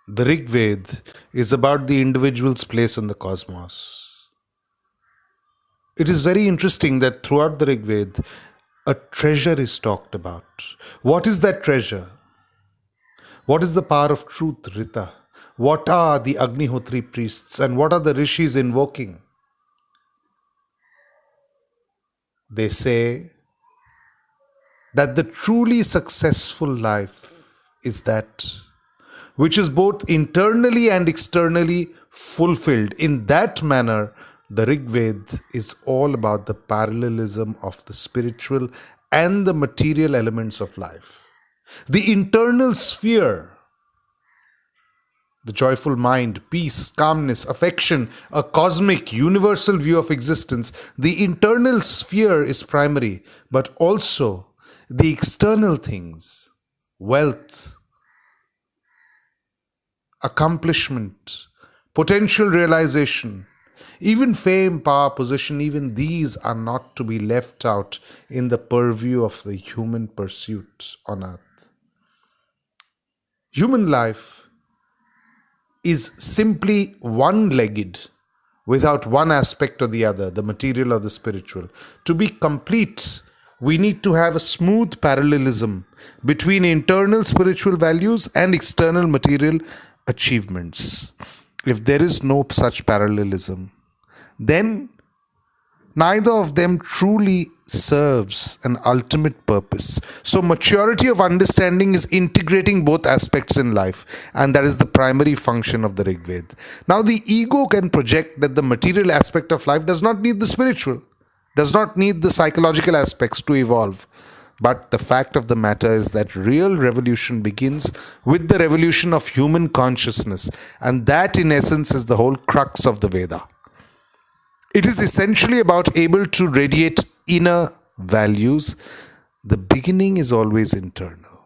The Rig Veda is about the individual's place in the cosmos. It is very interesting that throughout the Rig Veda, a treasure is talked about. What is that treasure? What is the power of truth, Rita? What are the Agnihotri priests and what are the rishis invoking? They say that the truly successful life is that which is both internally and externally fulfilled. In that manner, the Rig Veda is all about the parallelism of the spiritual and the material elements of life. The internal sphere, the joyful mind, peace, calmness, affection, a cosmic, universal view of existence. The internal sphere is primary, but also the external things, wealth, accomplishment, potential realization, even fame, power, position, even these are not to be left out in the purview of the human pursuit on earth. Human life is simply one legged without one aspect or the other, the material or the spiritual. To be complete, we need to have a smooth parallelism between internal spiritual values and external material achievements. If there is no such parallelism, then neither of them truly serves an ultimate purpose. So, maturity of understanding is integrating both aspects in life, and that is the primary function of the Rig Veda. Now, the ego can project that the material aspect of life does not need the spiritual, does not need the psychological aspects to evolve. But the fact of the matter is that real revolution begins with the revolution of human consciousness, and that, in essence, is the whole crux of the Veda. It is essentially about able to radiate inner values. The beginning is always internal.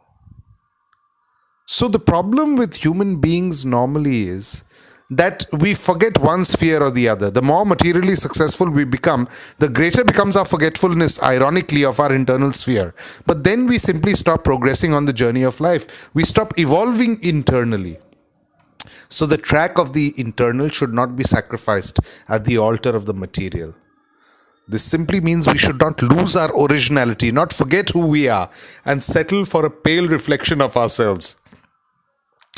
So the problem with human beings normally is that we forget one sphere or the other. The more materially successful we become, the greater becomes our forgetfulness, ironically, of our internal sphere. But then we simply stop progressing on the journey of life. We stop evolving internally. So the track of the internal should not be sacrificed at the altar of the material. This simply means we should not lose our originality, not forget who we are, and settle for a pale reflection of ourselves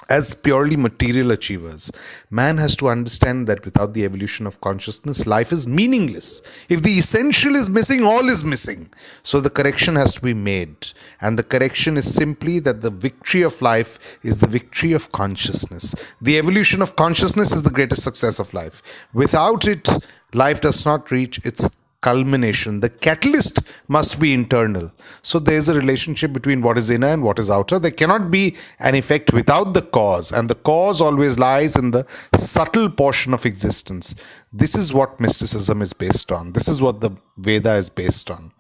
as purely material achievers. Man has to understand that without the evolution of consciousness, life is meaningless. If the essential is missing, all is missing. So the correction has to be made. And the correction is simply that the victory of life is the victory of consciousness. The evolution of consciousness is the greatest success of life. Without it, life does not reach its culmination. The catalyst must be internal. So there is a relationship between what is inner and what is outer. There cannot be an effect without the cause, and the cause always lies in the subtle portion of existence. This is what mysticism is based on. This is what the Veda is based on.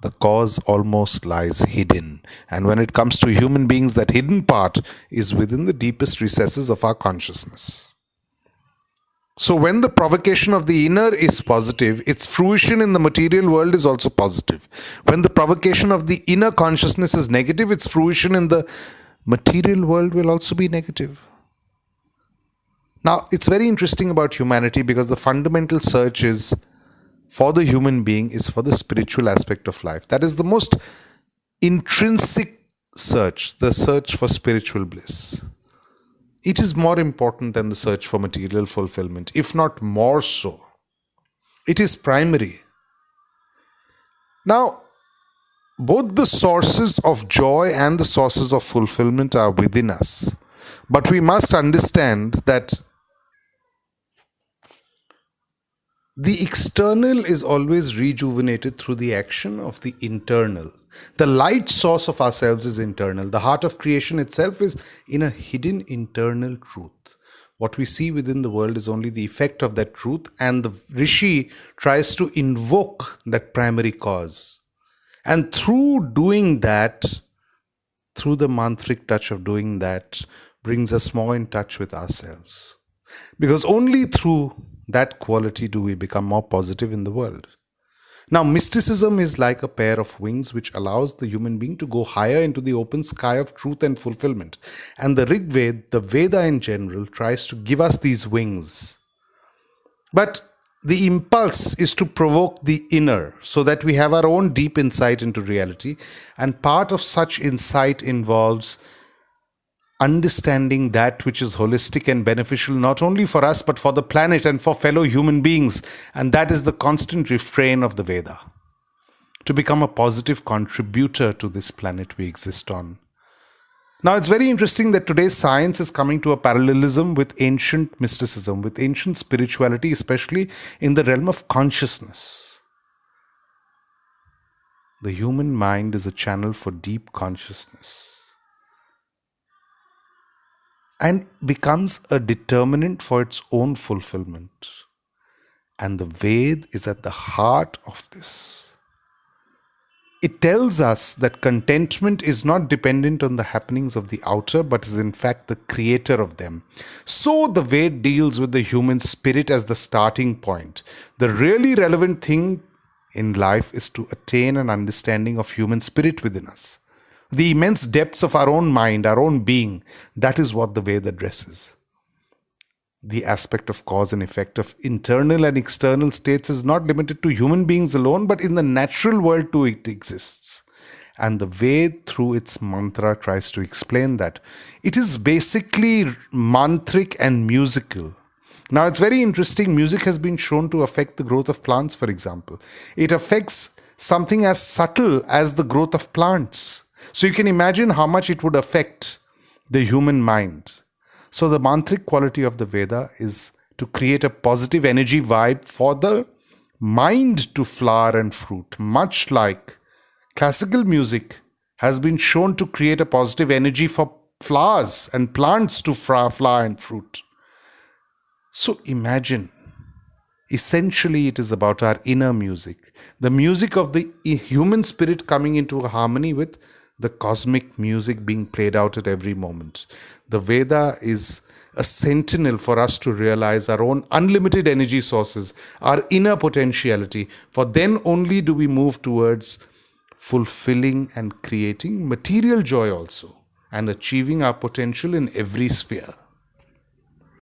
The cause almost lies hidden. And when it comes to human beings, that hidden part is within the deepest recesses of our consciousness. So when the provocation of the inner is positive, its fruition in the material world is also positive. When the provocation of the inner consciousness is negative, its fruition in the material world will also be negative. Now, it's very interesting about humanity because the fundamental search is for the human being is for the spiritual aspect of life. That is the most intrinsic search, the search for spiritual bliss. It is more important than the search for material fulfillment, if not more so. It is primary. Now, both the sources of joy and the sources of fulfillment are within us. But we must understand that the external is always rejuvenated through the action of the internal. The light source of ourselves is internal. The heart of creation itself is in a hidden internal truth. What we see within the world is only the effect of that truth, and the rishi tries to invoke that primary cause. And through doing that, through the mantric touch of doing that, brings us more in touch with ourselves. Because only through that quality do we become more positive in the world. Now, mysticism is like a pair of wings which allows the human being to go higher into the open sky of truth and fulfillment. And the Rig Veda, the Veda in general, tries to give us these wings. But the impulse is to provoke the inner so that we have our own deep insight into reality. And part of such insight involves understanding that which is holistic and beneficial not only for us but for the planet and for fellow human beings. And that is the constant refrain of the Veda, to become a positive contributor to this planet we exist on. Now, it's very interesting that today's science is coming to a parallelism with ancient mysticism, with ancient spirituality, especially in the realm of consciousness. The human mind is a channel for deep consciousness and becomes a determinant for its own fulfillment. And the Ved is at the heart of this. It tells us that contentment is not dependent on the happenings of the outer, but is in fact the creator of them. So the Ved deals with the human spirit as the starting point. The really relevant thing in life is to attain an understanding of human spirit within us. The immense depths of our own mind, our own being, that is what the Ved addresses. The aspect of cause and effect of internal and external states is not limited to human beings alone, but in the natural world too it exists. And the Ved, through its mantra, tries to explain that. It is basically mantric and musical. Now, it's very interesting. Music has been shown to affect the growth of plants, for example. It affects something as subtle as the growth of plants. So you can imagine how much it would affect the human mind. So the mantric quality of the Veda is to create a positive energy vibe for the mind to flower and fruit, much like classical music has been shown to create a positive energy for flowers and plants to flower and fruit. So imagine, essentially it is about our inner music, the music of the human spirit coming into harmony with the cosmic music being played out at every moment. The Veda is a sentinel for us to realize our own unlimited energy sources, our inner potentiality, for then only do we move towards fulfilling and creating material joy also, and achieving our potential in every sphere.